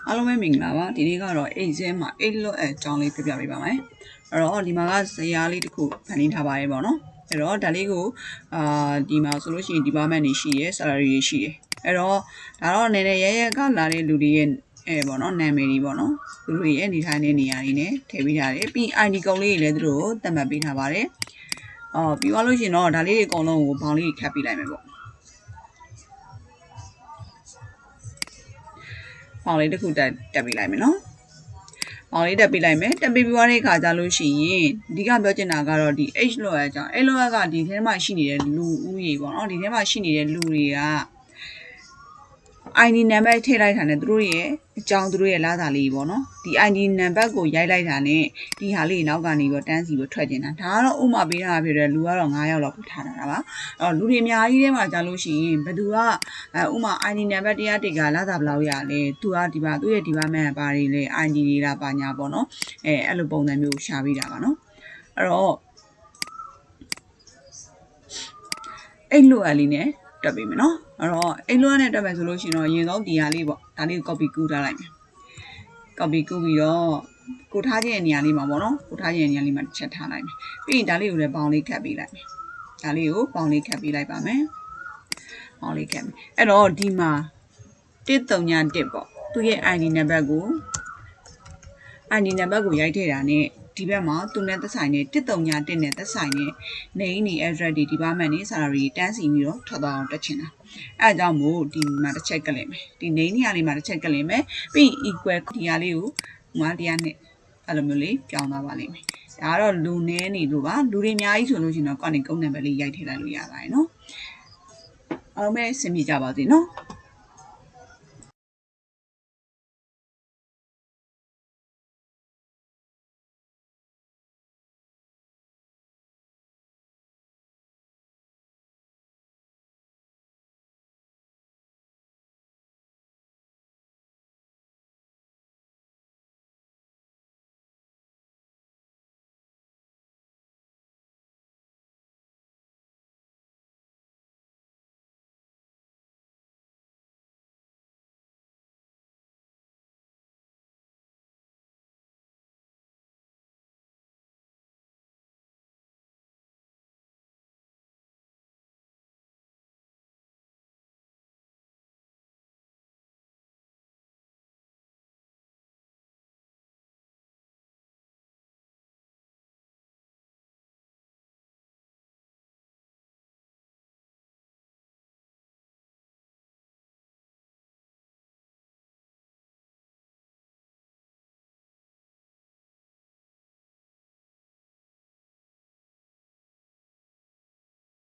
အားလုံးပဲမင်္ဂလာပါဒီနေ့ကတော့အိတ်စဲမှာအိတ်လွတ်အကြောင်းလေးပြပြပေးပါမယ်အဲ့တော့ဒီမှာကဇရာလေးတစ်ခုဖန်တီးထားပါရဲ့ပေါ့နော်အဲ့တော့ဒါလေးကိုဒီမှာဆိုလို့ရှိရင် department တွေရှိရယ် salary တွေရှိရယ်အဲ့တော့ဒါတော့နည်းနည်းရဲကလာတဲ့လူတွေရဲ့ပေါ့နော်နာမည်တွေပေါ့နော်သူတို့ရဲ့နေထိုင်တဲ့နေရာတွေနဲ့ထည့်ပေးထားတယ်ပြီး ID ကုံလေးတွေလည်းသူတို့ကိုသတ်မှတ်ပေးထားပါတယ်ပြီးသွားလို့ရှိရင်တော့ဒါလေးတွေအကုန်လုံးကိုဘောင်လေးခတ်ပေးလိုက်မယ်ပေါ့ပေါင်လေးတစ်ခုတက်ပေးလိုက်မယ်နော်ပေါင်လေးတက်ပေးလိုက်မယ်တက်ပေးပြီးသွားတဲ့အခါကျလို့ရှိရင်အဓိကပြောချင်တာကတော့ဒီ H လို့အကြောင်း H လို့ကဒီထဲမှာရှိနေတဲ့လူဦးရေပေါ့နော်ဒီထဲမှာရှိနေတဲ့လူတွေက ID နံပါတ်ထည့်လိုက်တာနဲ့သူတို့ရဲ့အကြောင်းသူတို့ရဲ့လာတာလေးပေါ့နော်ဒီ ID နံပါတ်ကိုရိုက်လိုက်တာနဲ့ဒီဟာလေးနောက်ကနေပြီးတန်းစီပြီးထွက်ကျင်တာဒါကတော့ဥမာပေးတာဖြစ်တယ်လူကတော့9ယောက်လောက်ထားတာပါအဲ့တော့လူတွေအများကြီးထဲမှာကြာလို့ရှိရင်ဘယ်သူကဥမာ ID နံပါတ်တရားတိတ်ကလာတာဘယ်လောက်ရလဲသူကဒီပါသူ့ရဲ့ department ကဘာတွေလဲ ID တွေလားပါညာပေါ့နော်အဲ့လိုပုံစံမျိုးရှာပေးတာပါနော်အဲ့တော့အဲ့လိုအလေးနဲ့တက်ပေးမယ်နော်အဲ့တော့အိတ်လွှားနဲ့တက်မယ်ဆိုလို့ရှိရင်တော့အရင်ဆုံးဒီဟာလေးပေါ့ဒါလေးကို copy ကူးထားလိုက်မယ် copy ကူးပြီးတော့ကိုထားခြင်းနေရာလေးမှာပေါ့နော်ကိုထားခြင်းနေရာလေးမှာတစ်ချက်ထားလိုက်မယ်ပြီးရင်ဒါလေးကိုလည်းပေါင်လေးခတ်ပေးလိုက်မယ်ဒါလေးကိုပေါင်လေးခတ်ပေးလိုက်ပါမယ်ပေါင်လေးခတ်မယ်အဲ့တော့ဒီမှာ131ပေါ့သူရဲ့ ID နံပါတ်ကို ID နံပါတ်ကိုရိုက်ထည့်တာနဲ့ဒီဘက်မှာသူနဲ့သက်ဆိုင်တဲ့131နဲ့သက်ဆိုင်တဲ့ name တွေ address တွေ department တွေ salary တွေတန်းစီပြီးတော့ထွက်သွားအောင်တက်ချင်တာအဲအကြောင်းမို့ဒီမှာတစ်ချက်ကလစ်မယ်ဒီ name နေရာလေးမှာတစ်ချက်ကလစ်မယ်ပြီး equal ဒီဟာလေးကို100နဲ့အဲ့လိုမျိုးလေးပြောင်းသွားပါလိမ့်မယ်ဒါကတော့လူနည်းနေလို့ပါလူတွေအများကြီးဆိုလို့ရှိရင်တော့ connect ကုန်းနံပါတ်လေးရိုက်ထည့်လိုက်လို့ရပါတယ်နော်အားလုံးပဲဆင်ပြေကြပါစေနော်